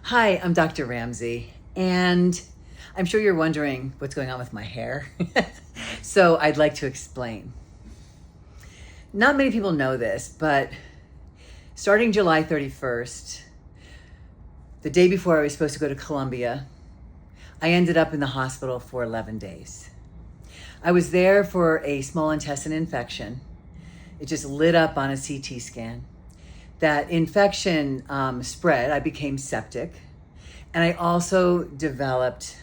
Hi, I'm Dr. Ramsey, and I'm sure you're wondering what's going on with my hair. So I'd like to explain. Not many people know this, but starting July 31st, the day before I was supposed to go to Colombia, I ended up in the hospital for 11 days. I was there for a small intestine infection. It just lit up on a CT scan. That infection spread. I became septic, and I also developed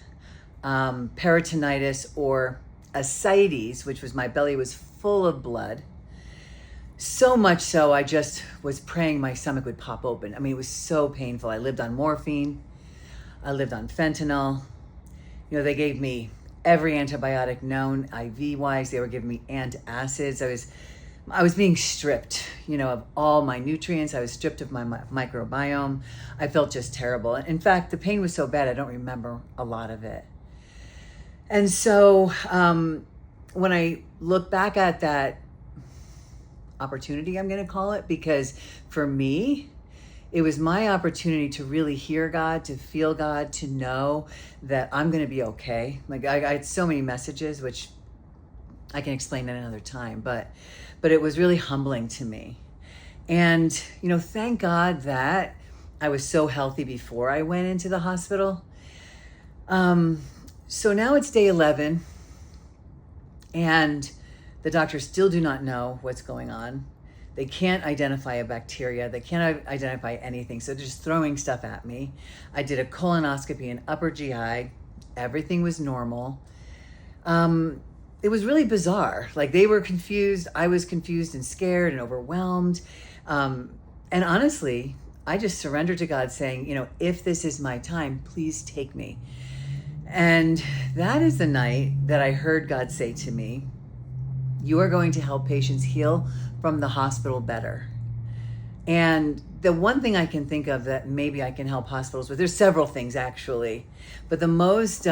peritonitis or ascites, which was my belly was full of blood. So much so, I just was praying my stomach would pop open. I mean, it was so painful. I lived on morphine. I lived on fentanyl. They gave me every antibiotic known IV-wise. They were giving me antacids. I was being stripped, of all my nutrients. I was stripped of my microbiome. I felt just terrible. In fact, the pain was so bad, I don't remember a lot of it. And so when I look back at that opportunity, I'm going to call it, because for me, it was my opportunity to really hear God, to feel God, to know that I'm going to be okay. Like I had so many messages, which I can explain at another time, but it was really humbling to me. And, thank God that I was so healthy before I went into the hospital. So now it's day 11, and the doctors still do not know what's going on. They can't identify a bacteria. They can't identify anything. So they're just throwing stuff at me. I did a colonoscopy and upper GI. Everything was normal. It was really bizarre. Like, they were confused. I was confused and scared and overwhelmed. And honestly, I just surrendered to God saying, if this is my time, please take me. And that is the night that I heard God say to me, you are going to help patients heal from the hospital better. And the one thing I can think of that maybe I can help hospitals with, there's several things actually, but the most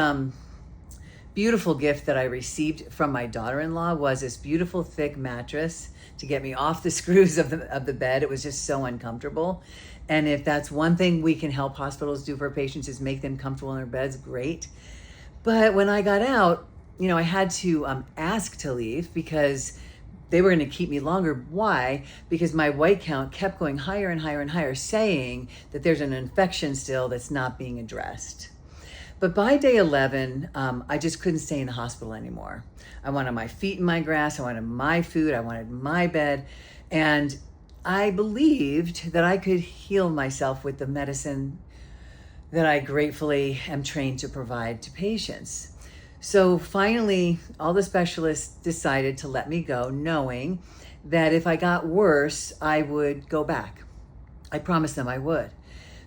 beautiful gift that I received from my daughter-in-law was this beautiful thick mattress to get me off the screws of the bed. It was just so uncomfortable. And if that's one thing we can help hospitals do for patients is make them comfortable in their beds, great. But when I got out, I had to ask to leave because they were going to keep me longer. Why? Because my white count kept going higher and higher and higher, saying that there's an infection still that's not being addressed. But by day 11, I just couldn't stay in the hospital anymore. I wanted my feet in my grass. I wanted my food. I wanted my bed. And I believed that I could heal myself with the medicine that I gratefully am trained to provide to patients. So finally, all the specialists decided to let me go, knowing that if I got worse, I would go back. I promised them I would.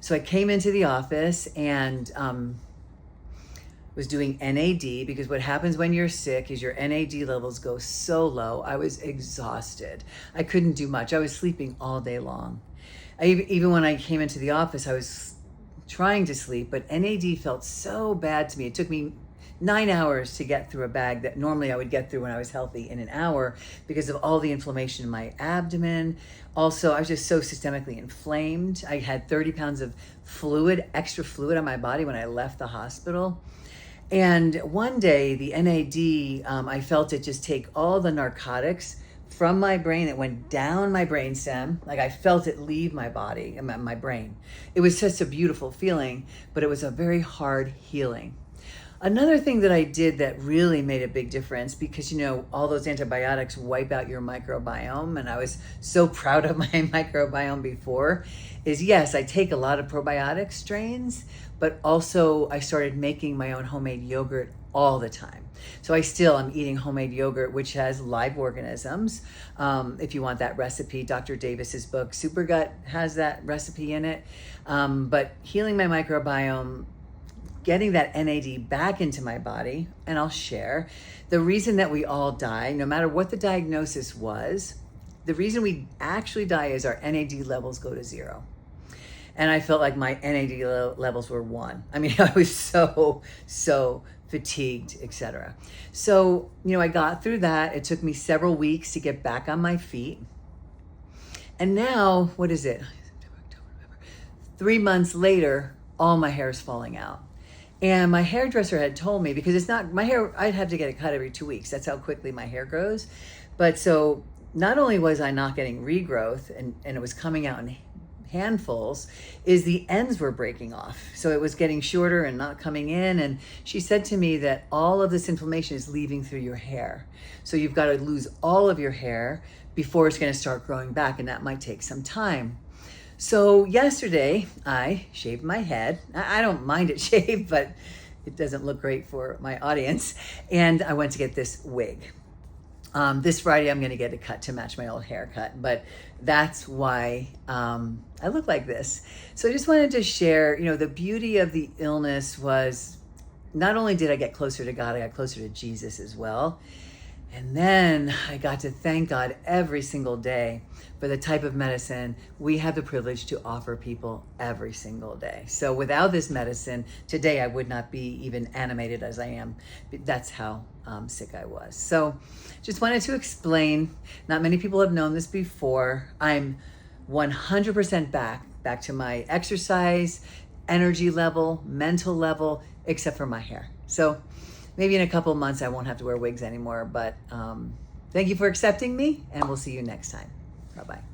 So I came into the office and was doing NAD, because what happens when you're sick is your NAD levels go so low. I was exhausted. I couldn't do much. I was sleeping all day long. Even when I came into the office, I was trying to sleep, but NAD felt so bad to me. It took me 9 hours to get through a bag that normally I would get through when I was healthy in an hour because of all the inflammation in my abdomen. Also, I was just so systemically inflamed. I had 30 pounds of fluid, extra fluid on my body when I left the hospital. And one day, the NAD, I felt it just take all the narcotics from my brain. It went down my brainstem. Like, I felt it leave my body and my brain. It was such a beautiful feeling, but it was a very hard healing. Another thing that I did that really made a big difference, because, all those antibiotics wipe out your microbiome, and I was so proud of my microbiome before, is yes, I take a lot of probiotic strains, but also I started making my own homemade yogurt all the time. So I'm eating homemade yogurt, which has live organisms. If you want that recipe, Dr. Davis's book, Super Gut, has that recipe in it. But healing my microbiome, getting that NAD back into my body, and I'll share. The reason that we all die, no matter what the diagnosis was, the reason we actually die is our NAD levels go to 0. And I felt like my NAD levels were 1. I mean, I was so fatigued, etc. So, I got through that. It took me several weeks to get back on my feet. And now, what is it? 3 months later, all my hair is falling out. And my hairdresser had told me, because it's not my hair, I'd have to get it cut every 2 weeks. That's how quickly my hair grows. But so not only was I not getting regrowth and it was coming out in handfuls, is the ends were breaking off. So it was getting shorter and not coming in. And she said to me that all of this inflammation is leaving through your hair. So you've got to lose all of your hair before it's going to start growing back. And that might take some time. So yesterday I shaved my head. I don't mind it shaved, but it doesn't look great for my audience. And I went to get this wig. This Friday, I'm going to get a cut to match my old haircut, but that's why I look like this. So I just wanted to share, the beauty of the illness was not only did I get closer to God, I got closer to Jesus as well. And then I got to thank God every single day for the type of medicine we have the privilege to offer people every single day. So without this medicine, today I would not be even animated as I am. That's how sick I was. So just wanted to explain, not many people have known this before. I'm 100% back to my exercise, energy level, mental level, except for my hair. So maybe in a couple of months I won't have to wear wigs anymore, but thank you for accepting me, and we'll see you next time. Bye-bye.